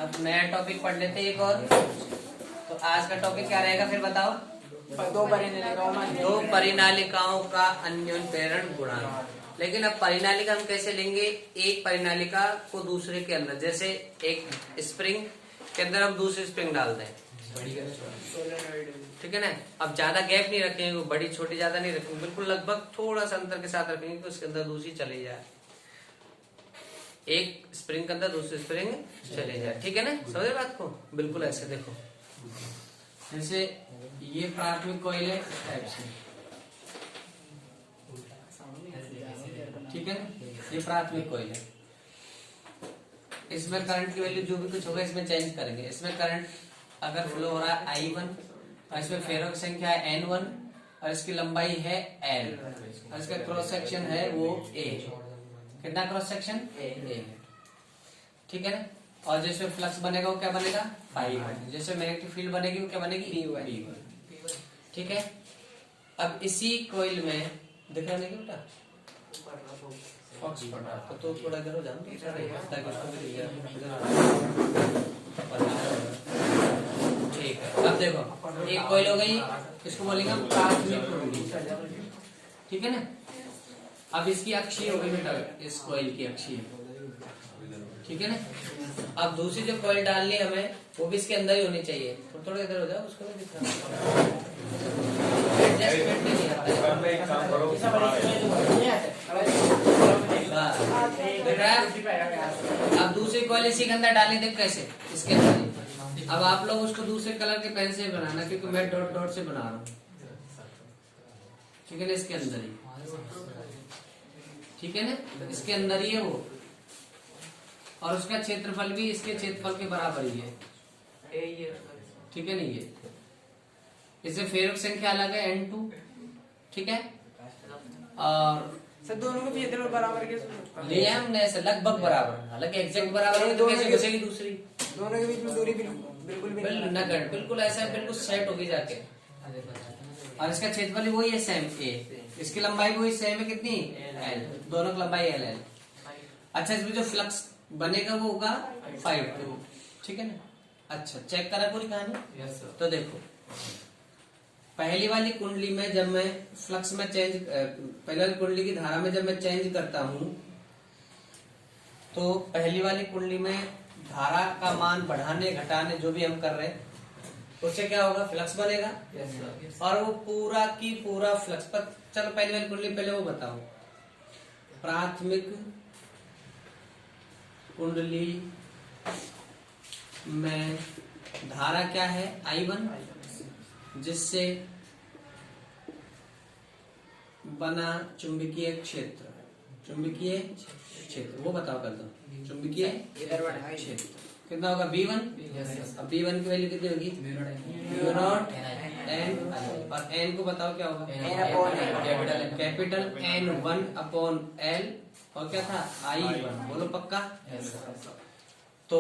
अब नया टॉपिक पढ़ लेते हैं एक और। तो आज का टॉपिक क्या रहेगा फिर बताओ? दो परिनालिकाओं का अन्योन्य प्रेरण गुणांक। लेकिन अब परिनालिका हम कैसे लेंगे? एक परिनालिका को दूसरे के अंदर, जैसे एक स्प्रिंग के अंदर हम दूसरी स्प्रिंग डालते हैं, ठीक है ना। अब ज्यादा गैप नहीं रखेंगे, बड़ी छोटी ज्यादा नहीं रखेंगे, बिल्कुल लगभग थोड़ा सा अंतर के साथ रखेंगे कि उसके अंदर दूसरी चली जाए, एक स्प्रिंग के अंदर दूसरी स्प्रिंग चले जाए, ठीक है ना। समझे बात को? बिल्कुल ऐसे देखो, जैसे ये प्राथमिक कॉइल है इस टाइप से, ठीक है ना। ये प्राथमिक कॉइल है, इसमें करंट की वैल्यू जो भी कुछ होगा इसमें चेंज करेंगे। इसमें करंट अगर फ्लो हो रहा है I1 और इसमें फेरों की संख्या है N1 और इसकी लंबाई है L और इसका क्रॉस सेक्शन है वो A। कितना क्रॉस सेक्शन? A है, ठीक है ना। और जैसे फ्लक्स बनेगा वो क्या बनेगा? ∅1। जैसे मैग्नेटिक फील्ड बनेगी वो क्या बनेगी? B1, ठीक है। अब इसी कॉइल में दिख रहा नहीं बेटा, फॉक्स पड़ रहा तो थोड़ा इधर हो जाओ ताकि उसको भी दिख जाए। ठीक है, अब देखो एक कॉइल हो गई, इसको बोलेंगे हम प्राथमिक कुंडली, ठीक है ना। अब इसकी अक्षीय हो गई बेटा, इस कॉइल की अक्षीय, ठीक है ना। अब दूसरी जो कॉइल डालनी है हमें वो भी इसके अंदर ही होनी चाहिए। तो थोड़ा इधर हो जाओ, उसको भी दिखा एडजस्टमेंट नहीं आता। अब दूसरी कॉइल इसी के अंदर डाली देख कैसे, इसके अंदर। अब आप लोग उसको दूसरे कलर के पेन से बनाना, क्योंकि मैं डॉट डॉट से बना रहा हूँ, ठीक है ना। इसके अंदर ही, ठीक है ना, इसके अंदर ही है वो। और उसका क्षेत्रफल भी इसके क्षेत्रफल के बराबर ही है, ठीक है ना। ये इससे फेरों की संख्या अलग है N2, ठीक है। और सर दोनों के क्षेत्रफल बराबर ले हमने ऐसे लगभग बराबर, हालांकि एग्जैक्ट बराबर है तो कैसे घुसेगी दूसरी? दोनों के बीच में दूरी बिल्कुल ऐसा बिल्कुल सेट होगी जाके। और इसका क्षेत्रफल वही है सेम A, इसकी लंबाई वही सेम है, कितनी? L, दोनों की लंबाई L। अच्छा, इसमें जो फ्लक्स बनेगा वो होगा 5, ठीक है ना। अच्छा, चेक करा पूरी कहानी। तो देखो पहली वाली कुंडली में जब मैं फ्लक्स में चेंज, पहली वाली कुंडली की धारा में जब मैं चेंज करता हूं तो पहली वाली कुंडली में धारा का मान बढ़ाने घटाने जो भी हम कर रहे हैं उससे क्या होगा? फ्लक्स बनेगा। और वो पूरा की पूरा फ्लक्स पर। चलो पहली वाली कुंडली पहले वो बताओ। प्राथमिक कुंडली में धारा क्या है? I1, जिससे बना चुंबकीय क्षेत्र। चुंबकीय क्षेत्र वो बताओ कर दो। चुंबकीय क्षेत्र कितना होगा? B1। अब B1 की वैल्यू कितनी होगी? μ0 N, और N को बताओ क्या होगा? कैपिटल N1 अपॉन L, और क्या था? I1। बोलो पक्का? तो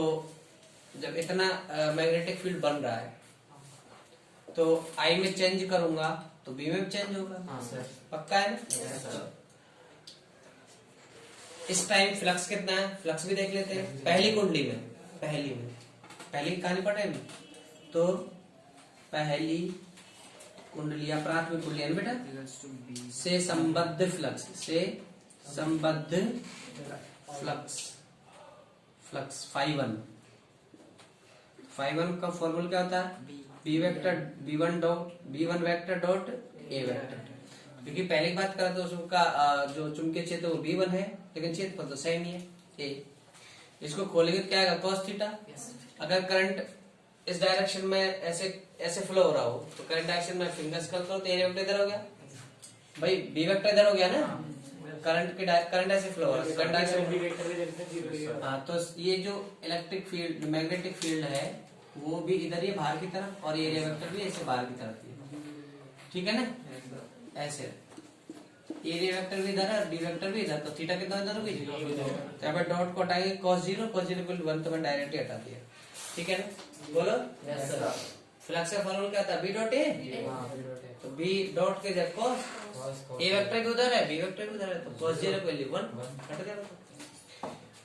जब इतना मैग्नेटिक फील्ड बन रहा है तो I में चेंज करूंगा तो B में चेंज होगा, पक्का है ना? इस टाइम फ्लक्स कितना है? फ्लक्स भी देख लेते हैं पहली कुंडली में। पहली कहानी पढ़े में तो पहली कुंडली या प्राथमिक कुंडली है बेटा, से संबद्ध फ्लक्स, से संबद्ध फ्लक्स ∅1 का फॉर्मूला क्या होता है? B1 vector dot A vector. क्योंकि पहले की बात करा तो उसका जो चुंबकीय क्षेत्र वो B1 है, लेकिन क्षेत्रफल तो सेम ही है A। इसको खोलेंगे तो क्या आएगा? cos theta. अगर करंट इस डायरेक्शन में ऐसे फ्लो हो रहा हो तो करंट डायरेक्शन में फिंगर्स कर करो तो A वेक्टर इधर हो गया भाई, B वेक्टर इधर हो गया ना। करंट ऐसे फ्लो हो रहा है, करंट डायरेक्शन। हाँ, तो ये जो इलेक्ट्रिक फील्ड, मैग्नेटिक फील्ड है वो भी इधर ही बाहर की तरफ, और एरिया वेक्टर भी ऐसे बाहर की तरफ ही, ठीक है ना। ऐसे एरिया वेक्टर भी इधर है, डी वेक्टर भी इधर, तो थीटा कितना इधर होगी? तो यहाँ पे डॉट को हटाएंगे, cos 0 1 तो मैं डायरेक्टली हटा दिया, ठीक है ना। बोलो फ्लक्स का फॉर्मूला क्या था? B dot A। तो B डॉट के जब cos, A वेक्टर भी उधर है, B वेक्टर भी उधर है, तो cos 0 की वैल्यू 1 हट गया।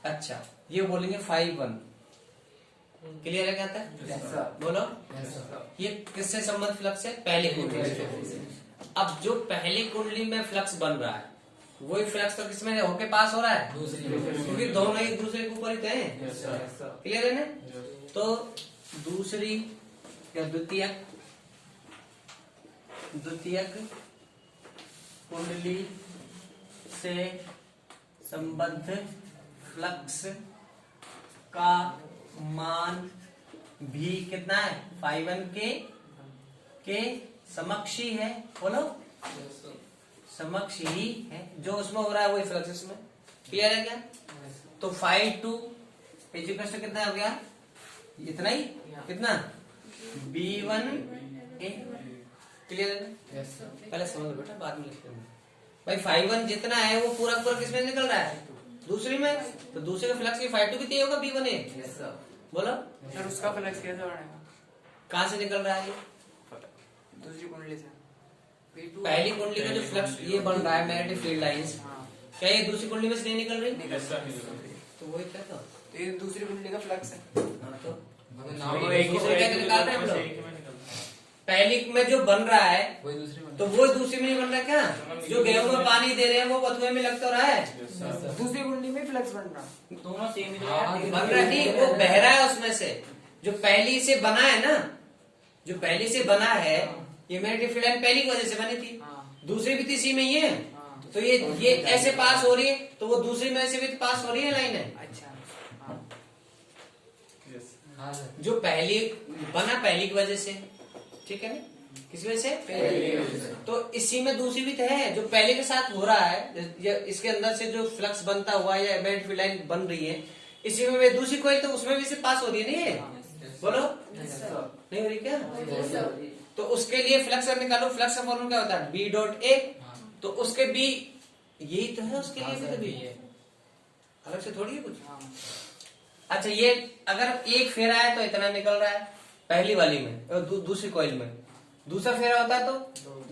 अच्छा, ये बोलेंगे ∅1 क्लियर है क्या आता है? बोलो। ये किससे संबंध फ्लक्स है? पहली कुंडली से। अब जो पहली कुंडली में फ्लक्स बन रहा है वही फ्लक्स तो किसमें होके पास हो रहा है? क्योंकि दोनों एक दूसरे के ऊपर ही हैं। क्लियर है ना? तो दूसरी या द्वितीयक कुंडली से संबद्ध फ्लक्स का मान भी कितना है? φ1 के समक्ष ही है। बोलो, समक्ष ही है। जो उसमें हो रहा है वही फ्लक्स इसमें। क्लियर है क्या? तो φ2 इक्वल टू कितना हो गया? इतना ही। कितना? B1A। क्लियर है ना? पहले समझ लो बेटा, बाद में लिखते हैं। भाई φ1 जितना है वो पूरा पूरा किसमें निकल रहा है? दूसरी में। तो दूसरे का फ्लक्स की φ2 कितनी होगा? B1A। बोलो सर उसका फ्लक्स कैसे बनेगा? कहाँ से निकल रहा है? दूसरी कुंडली से। पहली कुंडली का जो फ्लक्स ये बन रहा है मैग्नेटिक फील्ड लाइंस, क्या ये दूसरी कुंडली में से नहीं निकल रही? तो वही क्या था? तो ये दूसरी कुंडली का फ्लक्स है। हाँ, तो एक दूसरे क्या निकाल रहे हैं हम लोग? पहली में जो बन रहा है तो वो दूसरी में नहीं बन रहा क्या? जो गेहूं में पानी दे रहे हैं वो बथुए में लग तो रहा है। दूसरी कुंडली में फ्लक्स बन रहा है। दोनों सेम ही बन रहा है नहीं, वो बह रहा है उसमें से। जो पहली से बना है ना, जो पहली से बना है, ये मैग्नेटिक फील्ड लाइन पहली की वजह से बनी थी। दूसरी भी इसी में ही है। तो ये ऐसे पास हो रही है तो वो दूसरी में से भी पास हो रही है लाइन है। अच्छा। जो पहली बना पहली की वजह से, ठीक है ना? किस वजह से? पहली। तो इसी में दूसरी भी तो है जो पहले के साथ हो रहा है। इसके अंदर से जो फ्लक्स बनता हुआ या मैग्नेटिक फील्ड लाइन बन रही है, इसी में दूसरी कोई तो उसमें भी से पास हो रही है। नहीं है? बोलो, नहीं हो रही क्या? तो उसके लिए फ्लक्स निकालो। फ्लक्स का फॉर्मूला क्या होता है? B.A। तो उसके B यही तो है, उसके लिए भी तो B है, अलग से थोड़ी है कुछ। अच्छा, ये अगर एक फेरा है तो इतना निकल रहा है पहली वाली में और दूसरी कॉइल में। दूसरा फेरा होता है तो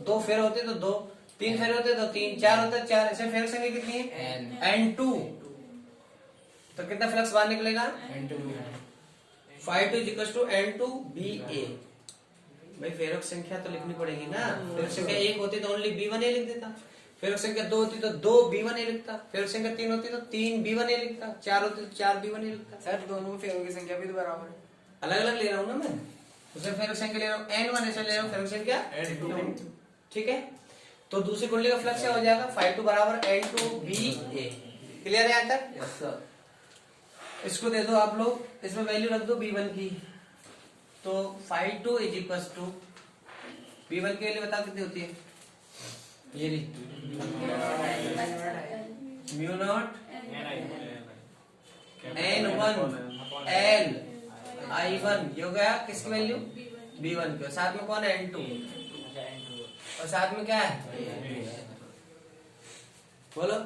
दो फेरे होते तो दो, तीन फेरे होते तो तीन, चार होते चार। ऐसे फेरे संख्या कितनी है? N2। तो कितना फ्लक्स बाहर निकलेगा? φ2 = N2BA। भाई फेरों की संख्या तो लिखनी पड़ेगी ना। फेरों की संख्या एक होती तो ओनली B1A लिख देता। फेरों की संख्या 2 होती तो 2B1A लिखता। फेरों की संख्या 3 होती तो 3B1A लिखता। 4 होती तो 4B1A लिखता। सर दोनों फेरों की संख्या भी तो बराबर है। अलग अलग ले रहा हूँ ना मैं। उसमें फेरों की संख्या ले रहा हूँ N1, ऐसे ले रहा हूँ फेरों की संख्या N2। ठीक है? तो दूसरी कुंडली का फ्लक्स क्या हो जाएगा? φ2 = N2BA। क्लियर है यहाँ तक? इसको दे दो आप लोग, इसमें वैल्यू रख दो B1 की। तो φ2 = B1 की वैल्यू बता कितनी होती है? ये ली μ0 N1 L I1। ये हो गया किसकी वैल्यू? B1 की। और साथ में कौन है? N2। और साथ में क्या है? बोलो,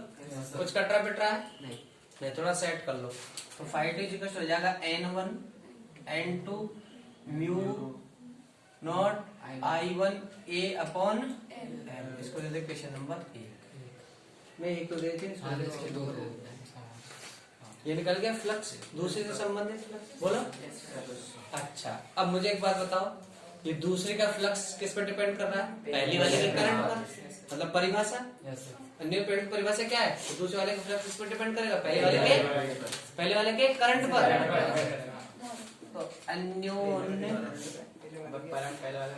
कुछ कटरा पिटरा है? नहीं, थोड़ा सेट कर लो। तो φ2 = हो जाएगा N1 N2 μ0 I1A upon L। इसको दे दे क्वेश्चन नंबर 1 में। एक तो दे थे, ये निकल गया फ्लक्स दूसरे से संबंधित फ्लक्स। बोलो। अच्छा, अब मुझे एक बात बताओ, ये दूसरे का फ्लक्स किस पर डिपेंड कर रहा है? पहली वाले के करंट पर। मतलब परिभाषा, अन्य परिभाषा क्या है? तो दूसरे वाले का फ्लक्स किस पर डिपेंड करेगा? पहले वाले के करंट पर। तो अन्योन्य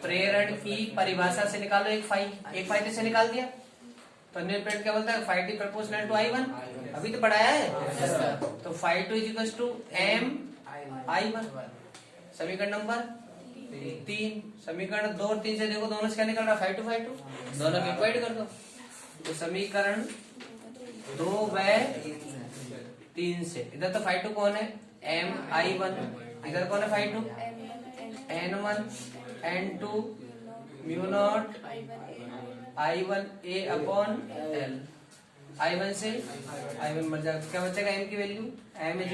प्रेरण की परिभाषा से निकालो एक फाई से निकाल दिया। तो अन्य प्रेरण क्या बोलता है? φ2 = I1। अभी तो पढ़ाया है। तो φ2 = MI1। समीकरण नंबर 3। समीकरण 2 और 3 से देखो दोनों से क्या निकल रहा है? φ2 दोनों को इक्वेट कर दो। तो समीकरण 2 व 3 से इधर तो φ2 कौन है? MI1। इधर कौन है? φ2 N1 N2 μ0 I1A upon L। I1 से I1 मर जाएगा, क्या बचेगा? M की value M =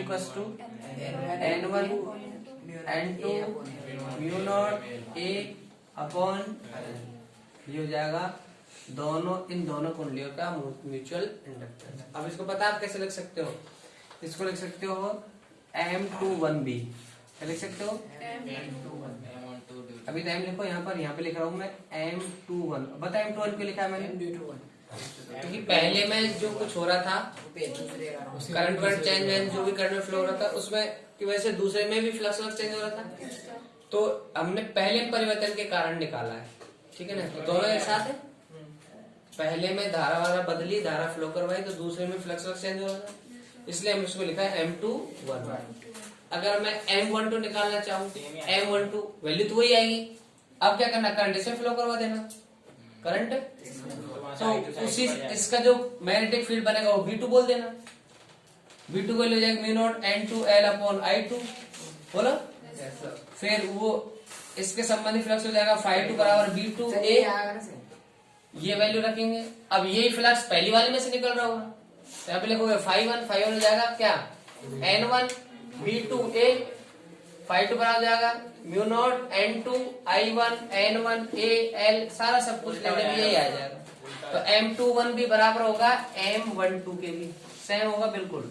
N1 N2 μ0 A upon L। ये हो जाएगा इन दोनों कुंडलियों का म्यूचुअल इंडक्टेंस। अब इसको पता आप कैसे लिख सकते हो? इसको लिख सकते हो M21B क्या लिख सकते हो? अभी टाइम लिखो यहाँ पे लिख रहा हूँ मैं M21। बता M21 क्यों लिखा है मैंने? क्योंकि पहले में जो कुछ हो रहा था करंट चेंज जो भी करंट फ्लो हो रहा था उसमें की वजह से दूसरे में भी फ्लक्स चेंज हो रहा था, तो हमने पहले परिवर्तन के कारण निकाला है, ठीक है ना। तो दोनों एक साथ है, पहले में धारा वारा बदली, धारा फ्लो करवाई, तो दूसरे में फ्लक्स चेंज हो रहा था, इसलिए हम इसको लिखा है M21। अगर मैं M12 निकालना चाहूँ, M12 वैल्यू तो वही आएगी। अब क्या करना, करंट से फ्लो करवा देना करंट, तो उसी इसका जो मैग्नेटिक फील्ड बनेगा वो V2 बोल देना। V2 वैल्यू हो जाएगी म्यू नॉट N2L/I2, बोलो। फिर वो इसके संबंधी फ्लक्स हो जाएगा φ2 बराबर B2A, ये वैल्यू रखेंगे। अब यही फ्लक्स पहली वाले में से निकल रहा होगा, तो यहाँ पे लिखोगे φ1 हो जाएगा क्या, N1 B2A, φ2 बराबर हो जाएगा mu naught N2 I1 N1 AL, सारा सब कुछ लेने में यही आ जाएगा। तो M21 भी बराबर होगा M12 के भी, सेम होगा, बिल्कुल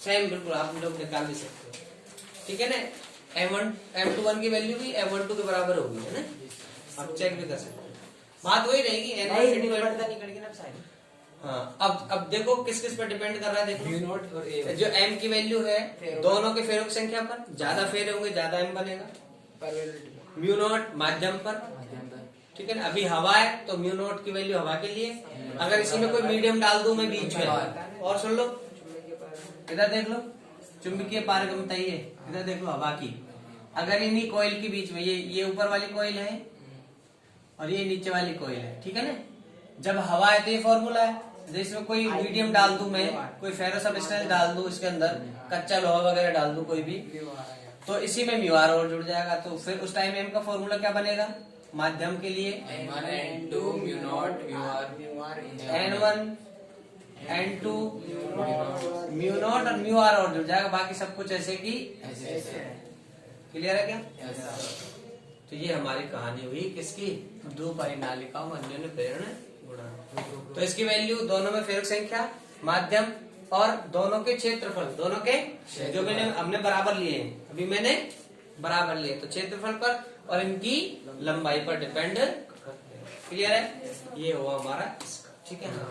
सेम, बिल्कुल आप लोग निकाल भी सकते हो, ठीक है ना। M21 की वैल्यू भी M12 के बराबर होगी, है ना। आप चेक भी कर सकते हो, बात वही रहेगी। हाँ, अब देखो किस किस पर डिपेंड कर रहा है, देखो जो M की वैल्यू है दोनों के फेरों की संख्या पर, ज्यादा फेरे होंगे ज्यादा M बनेगा। म्यू नॉट माध्यम पर, ठीक है ना। अभी हवा है तो म्यू नॉट की वैल्यू हवा के लिए, अगर इसी में कोई मीडियम डाल दूं मैं बीच में, और सुन लो इधर देख लो, चुंबकीय पारगम्यता ये इधर देख लो हवा की, अगर इन्हीं कॉइल के बीच में ये ऊपर वाली कॉइल है और ये नीचे वाली कॉइल है, ठीक है ना। जब हवा है तो ये फॉर्मूला है, जिसमें कोई मीडियम डाल दूं मैं, कोई फेरो सब्सटेंस डाल दूं इसके अंदर, कच्चा लोहा वगैरह डाल दूं कोई भी, तो इसी में म्यू आर और जुड़ जाएगा। तो फिर उस टाइम एम का फॉर्मूला क्या बनेगा माध्यम के लिए, N2 mu naught N1 N2 mu naught और म्यू आर और जुड़ जाएगा, बाकी सब कुछ ऐसे की क्लियर है क्या? तो ये हमारी कहानी हुई किसकी, दो परिनालिकाओं में अन्योन्य प्रेरण गुणा। तो इसकी वैल्यू दोनों में फेरक संख्या, माध्यम और दोनों के क्षेत्रफल, दोनों के जो मैंने हमने बराबर लिए हैं, अभी मैंने बराबर लिए, तो क्षेत्रफल पर और इनकी लंबाई पर डिपेंड करते हैं। क्लियर है, ये हुआ हमारा इसका, ठीक है ना।